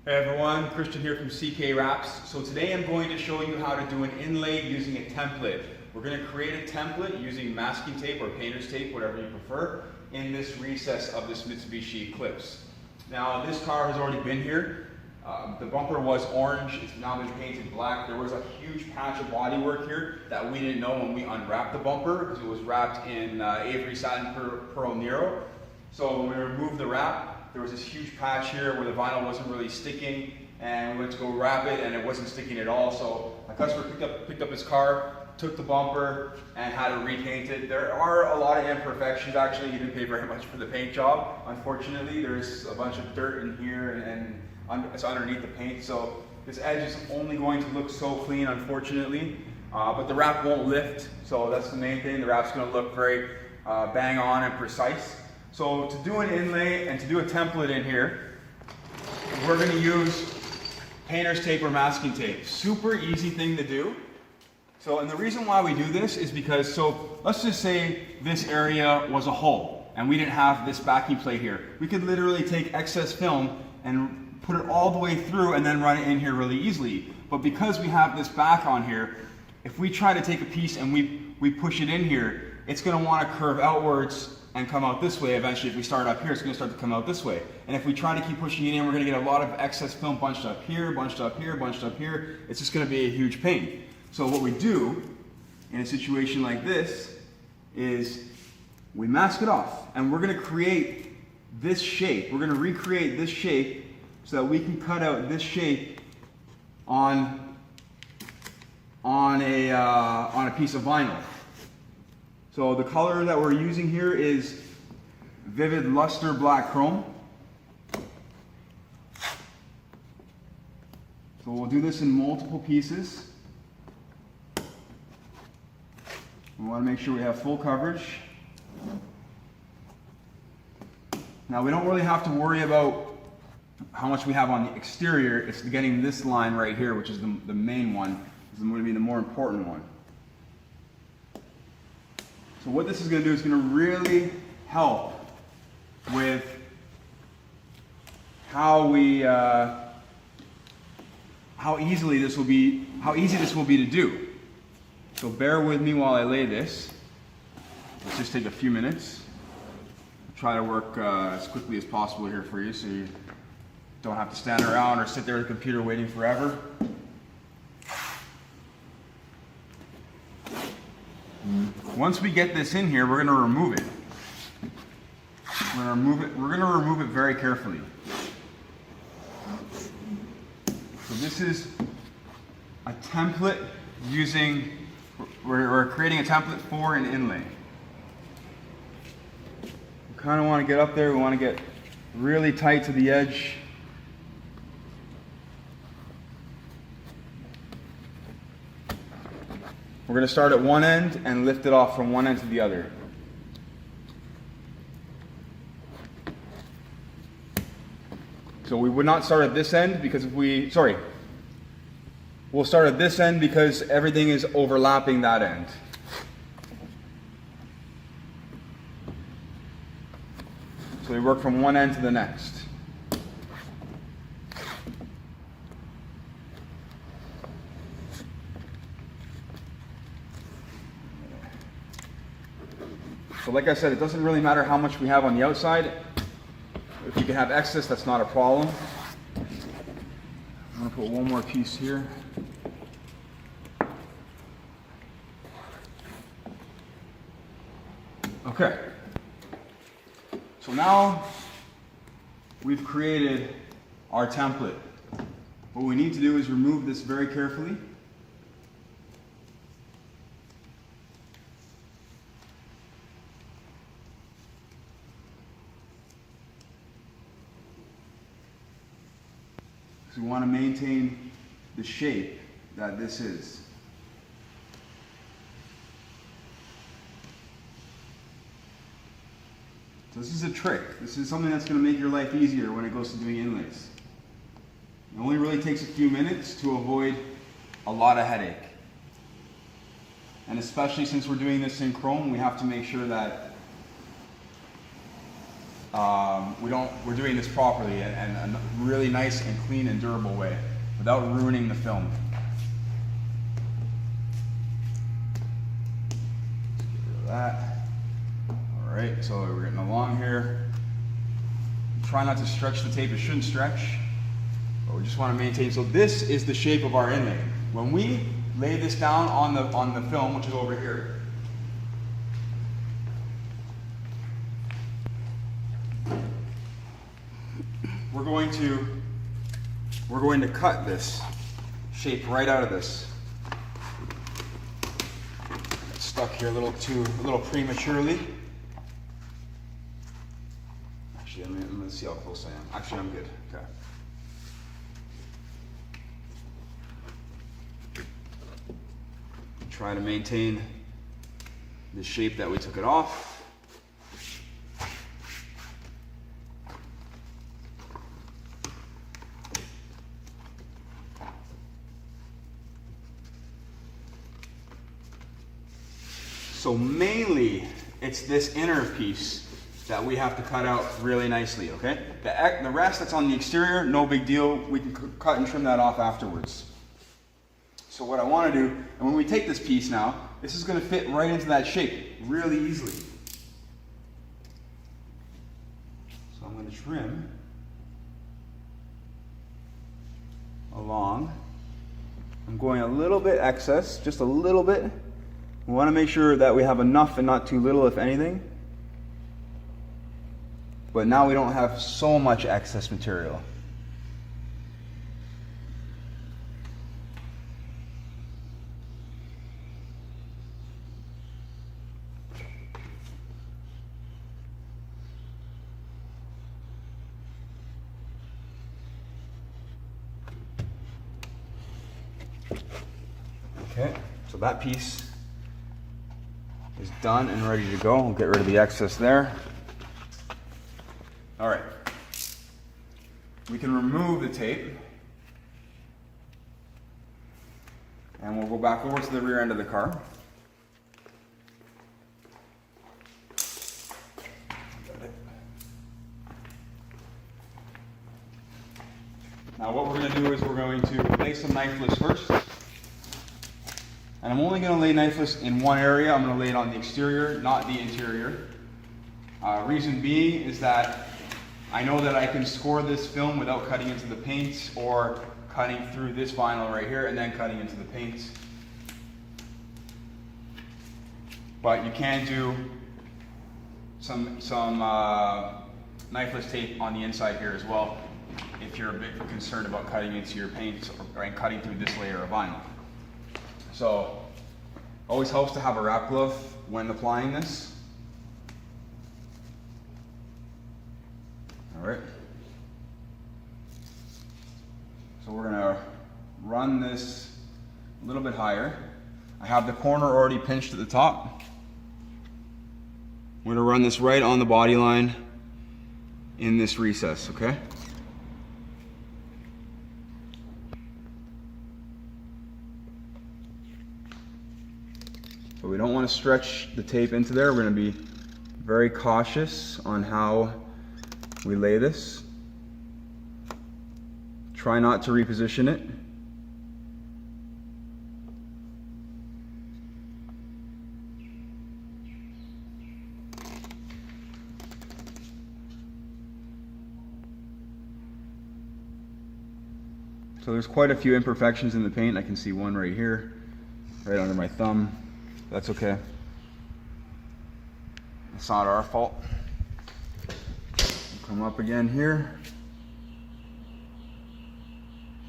Hey everyone, Christian here from CK Wraps. So today I'm going to show you how to do an inlay using a template. We're going to create a template using masking tape or painter's tape, whatever you prefer, in this recess of this Mitsubishi Eclipse. Now this car has already been here. The bumper was orange, it's now been painted black. There was a huge patch of bodywork here that we didn't know when we unwrapped the bumper because it was wrapped in Avery Satin Pearl Nero. So when we removed the wrap, there was this huge patch here where the vinyl wasn't really sticking, and we went to go wrap it and it wasn't sticking at all. So my customer picked up his car, took the bumper, and had to repaint it. There are a lot of imperfections actually. He didn't pay very much for the paint job. Unfortunately, there's a bunch of dirt in here and it's underneath the paint. So this edge is only going to look so clean, unfortunately. But the wrap won't lift, so that's the main thing. The wrap's going to look very bang on and precise. So to do an inlay and to do a template in here, we're going to use painter's tape or masking tape. Super easy thing to do. So, and the reason why we do this is because, so let's just say this area was a hole and we didn't have this backing plate here. We could literally take excess film and put it all the way through and then run it in here really easily. But because we have this back on here, if we try to take a piece and we push it in here, it's going to want to curve outwards and come out this way. Eventually, if we start up here, it's going to start to come out this way. And if we try to keep pushing it in, we're going to get a lot of excess film bunched up here, bunched up here, bunched up here. It's just going to be a huge pain. So what we do in a situation like this is we mask it off, and we're going to create this shape. We're going to recreate this shape so that we can cut out this shape on a piece of vinyl. So the color that we're using here is Vivid Luster Black Chrome. So we'll do this in multiple pieces. We want to make sure we have full coverage. Now we don't really have to worry about how much we have on the exterior. It's getting this line right here, which is the main one. This is going to be the more important one. So what this is going to do is going to really help with how easy this will be to do. So bear with me while I lay this. Let's just take a few minutes. Try to work as quickly as possible here for you so you don't have to stand around or sit there at the computer waiting forever. Once we get this in here, we're going to remove it. We're going to remove it very carefully. So this is a template using, we're creating a template for an inlay. We kind of want to get up there, we want to get really tight to the edge. We're going to start at one end and lift it off from one end to the other. So we would not start at this end because we'll start at this end because everything is overlapping that end. So we work from one end to the next. So like I said, it doesn't really matter how much we have on the outside. If you can have excess, that's not a problem. I'm going to put one more piece here. Okay. So now we've created our template. What we need to do is remove this very carefully. So we want to maintain the shape that this is. So this is a trick. This is something that's going to make your life easier when it goes to doing inlays. It only really takes a few minutes to avoid a lot of headache. And especially since we're doing this in chrome, we have to make sure that we're doing this properly and a really nice and clean and durable way without ruining the film. Let's get rid of that. All right, so we're getting along here. Try not to stretch the tape, it shouldn't stretch, but we just want to maintain. So this is the shape of our inlay. When we lay this down on the film, which is over here, we're going to cut this shape right out of this. Got stuck here a little prematurely. Actually, I'm going to see how close I am. Actually, I'm good. Okay. Try to maintain the shape that we took it off. So mainly, it's this inner piece that we have to cut out really nicely, okay? The rest that's on the exterior, no big deal. We can cut and trim that off afterwards. So what I want to do, and when we take this piece now, this is going to fit right into that shape really easily. So I'm going to trim along. I'm going a little bit excess, just a little bit. We want to make sure that we have enough and not too little, if anything. But now we don't have so much excess material. Okay, so that piece is done and ready to go. We'll get rid of the excess there. All right, we can remove the tape and we'll go back over to the rear end of the car. Now what we're going to do is we're going to lay some knifeless first. And I'm only going to lay knifeless in one area. I'm going to lay it on the exterior, not the interior. Reason being is that I know that I can score this film without cutting into the paint or cutting through this vinyl right here and then cutting into the paint. But you can do some knifeless tape on the inside here as well if you're a bit concerned about cutting into your paint or cutting through this layer of vinyl. So, always helps to have a wrap glove when applying this. All right. So we're gonna run this a little bit higher. I have the corner already pinched at the top. We're gonna run this right on the body line in this recess, okay? So we don't want to stretch the tape into there. We're going to be very cautious on how we lay this. Try not to reposition it. So there's quite a few imperfections in the paint. I can see one right here, right under my thumb. That's okay. It's not our fault. Come up again here.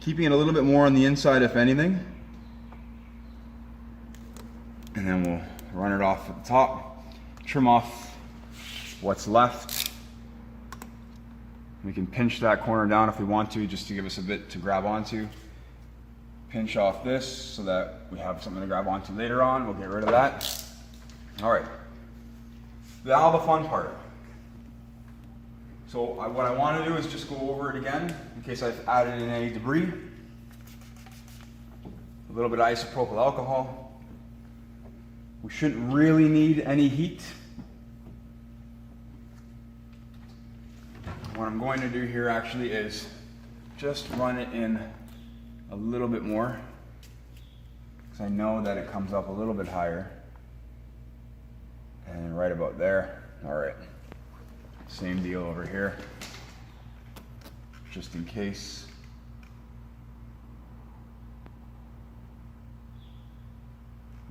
Keeping it a little bit more on the inside if anything. And then we'll run it off at the top. Trim off what's left. We can pinch that corner down if we want to, just to give us a bit to grab onto. Pinch off this so that we have something to grab onto later on. We'll get rid of that. All right. Now the fun part. So what I want to do is just go over it again in case I've added in any debris. A little bit of isopropyl alcohol. We shouldn't really need any heat. what I'm going to do here actually is just run it in a little bit more, because I know that it comes up a little bit higher. And right about there. All right. Same deal over here, just in case.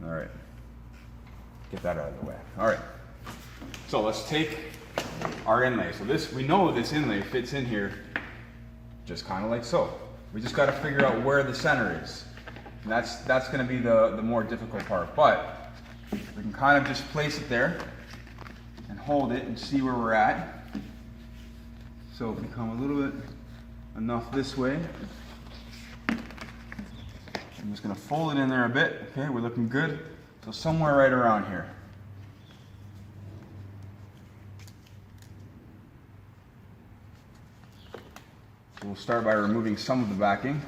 All right. Get that out of the way. All right. So let's take our inlay. So this, we know this inlay fits in here just kind of like so. We just got to figure out where the center is. And that's going to be the more difficult part. But we can kind of just place it there and hold it and see where we're at. So if we come a little bit enough this way, I'm just going to fold it in there a bit. Okay, we're looking good. So somewhere right around here. So we'll start by removing some of the backing.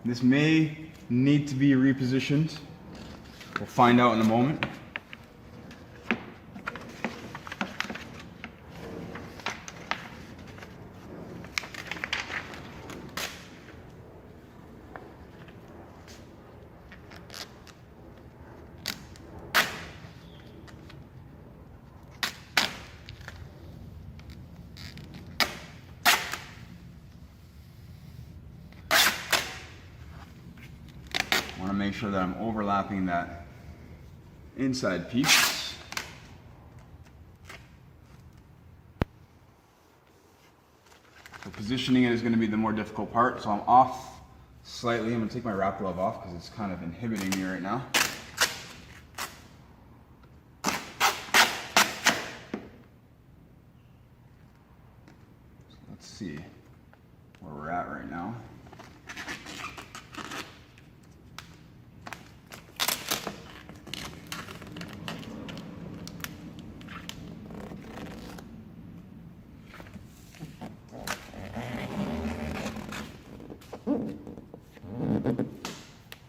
This may need to be repositioned. We'll find out in a moment. I want to make sure that I'm overlapping that inside piece. So positioning it is going to be the more difficult part. So I'm off slightly. I'm going to take my wrap glove off because it's kind of inhibiting me right now. So let's see where we're at right now.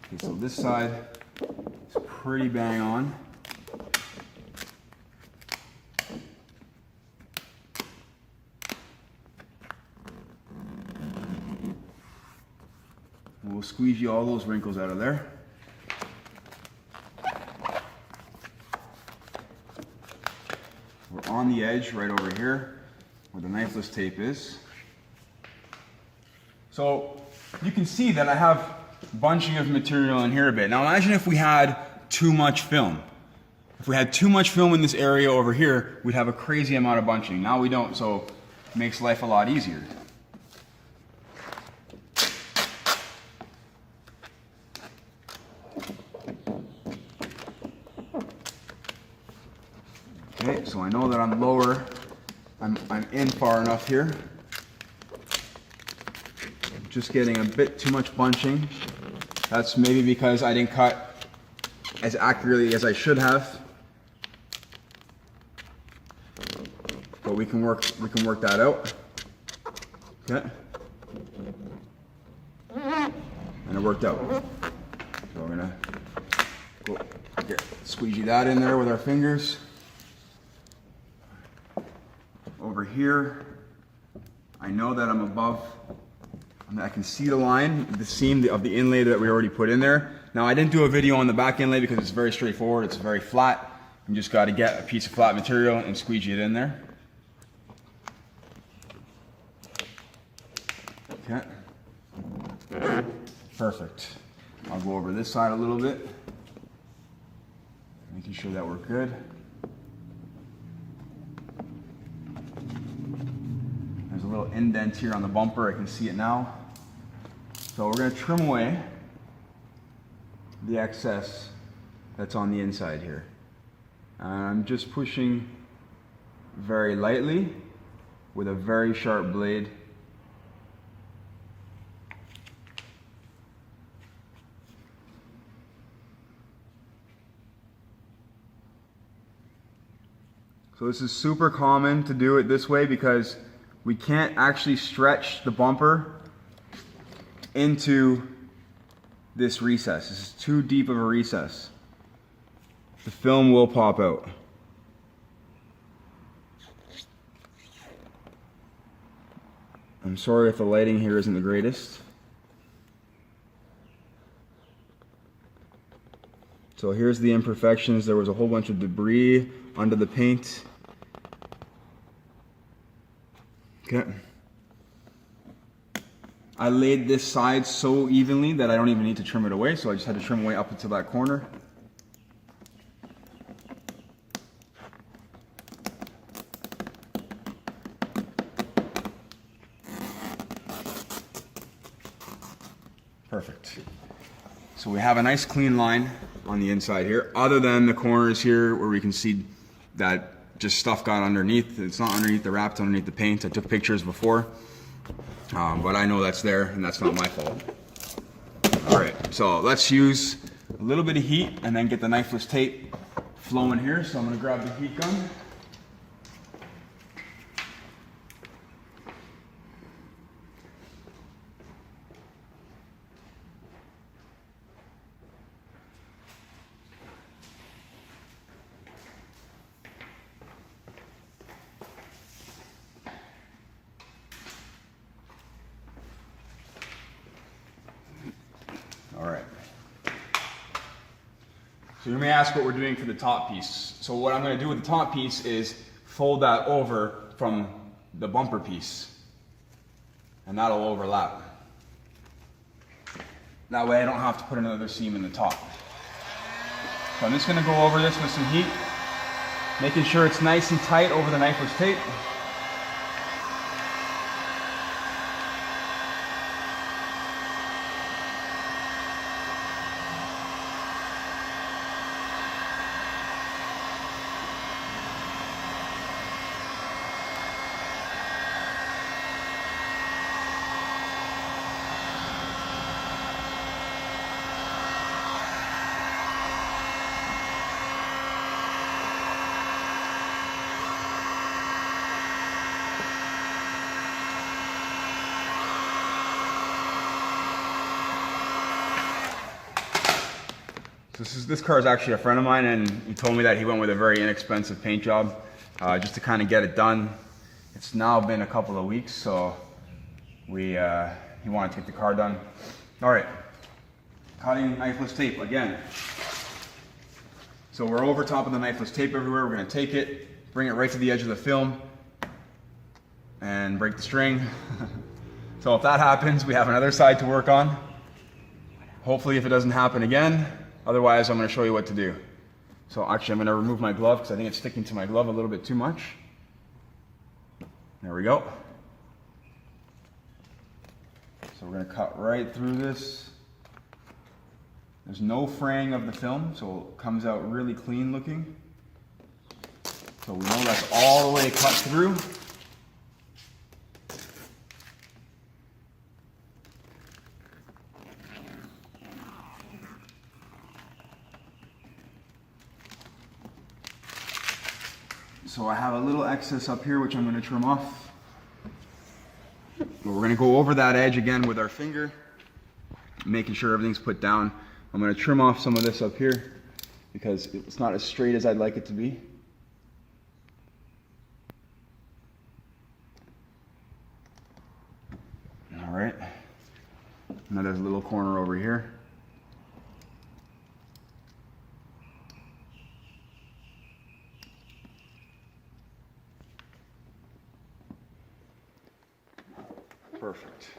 Okay, so this side is pretty bang on. We'll squeegee all those wrinkles out of there. We're on the edge right over here where the knifeless tape is. So you can see that I have bunching of material in here a bit. Now imagine if we had too much film. If we had too much film in this area over here, we'd have a crazy amount of bunching. Now we don't, so it makes life a lot easier. Okay, so I know that I'm lower, I'm in far enough here. Just getting a bit too much bunching. That's maybe because I didn't cut as accurately as I should have. But we can work that out. Okay. And it worked out. So we're gonna go squeegee that in there with our fingers. Over here, I know that I'm above. I can see the line, the seam of the inlay that we already put in there. Now I didn't do a video on the back inlay because it's very straightforward, it's very flat. You just got to get a piece of flat material and squeegee it in there. Okay. Perfect. I'll go over this side a little bit, making sure that we're good. There's a little indent here on the bumper, I can see it now. So we're going to trim away the excess that's on the inside here. I'm just pushing very lightly with a very sharp blade. So this is super common to do it this way because we can't actually stretch the bumper into this recess. This is too deep of a recess. The film will pop out. I'm sorry if the lighting here isn't the greatest. So here's the imperfections. There was a whole bunch of debris under the paint. Okay. I laid this side so evenly that I don't even need to trim it away, so I just had to trim away up until that corner. Perfect. So we have a nice clean line on the inside here, other than the corners here where we can see that just stuff got underneath. It's not underneath the wrap, it's underneath the paint. I took pictures before, but I know that's there and that's not my fault. All right, so let's use a little bit of heat and then get the knifeless tape flowing here. So I'm gonna grab the heat gun. All right. So you may ask what we're doing for the top piece. So what I'm going to do with the top piece is fold that over from the bumper piece, and that'll overlap. That way I don't have to put another seam in the top. So I'm just going to go over this with some heat, making sure it's nice and tight over the knifeless tape. This car is actually a friend of mine, and he told me that he went with a very inexpensive paint job just to kind of get it done. It's now been a couple of weeks, so he wanted to get the car done. All right, cutting knifeless tape again. So we're over top of the knifeless tape everywhere. We're going to take it, bring it right to the edge of the film, and break the string. So if that happens, we have another side to work on. Hopefully, if it doesn't happen again. Otherwise, I'm going to show you what to do. So actually, I'm going to remove my glove because I think it's sticking to my glove a little bit too much. There we go. So we're going to cut right through this. There's no fraying of the film, so it comes out really clean looking. So we know that's all the way cut through. So I have a little excess up here, which I'm going to trim off. But we're going to go over that edge again with our finger, making sure everything's put down. I'm going to trim off some of this up here because it's not as straight as I'd like it to be. All right. Now there's a little corner over here. Perfect.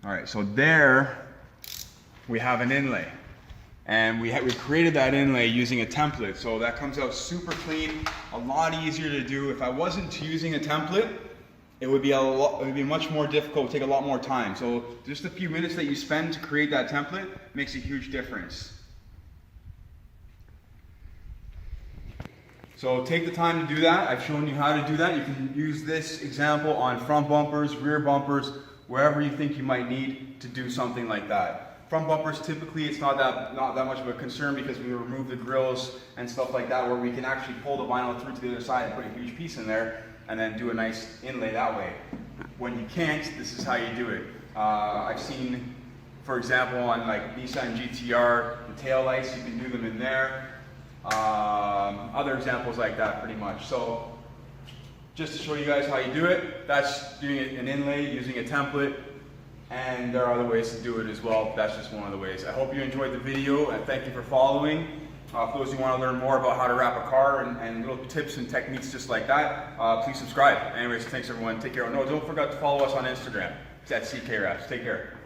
All right, so there we have an inlay, and we created that inlay using a template, so that comes out super clean, a lot easier to do. If I wasn't using a template, it would be much more difficult, take a lot more time. So just a few minutes that you spend to create that template makes a huge difference. So take the time to do that. I've shown you how to do that. You can use this example on front bumpers, rear bumpers, wherever you think you might need to do something like that. Front bumpers, typically it's not that much of a concern because we remove the grills and stuff like that, where we can actually pull the vinyl through to the other side and put a huge piece in there and then do a nice inlay that way. When you can't, this is how you do it. I've seen, for example, on like Nissan GTR, the tail lights, you can do them in there. Other examples like that pretty much. So just to show you guys how you do it. That's doing an inlay using a template, and there are other ways to do it as well. That's just one of the ways. I hope you enjoyed the video, and thank you for following. For those who want to learn more about how to wrap a car and little tips and techniques just like that, please subscribe. Anyways, thanks everyone. Take care. No, don't forget to follow us on Instagram. It's at CK Wraps. Take care.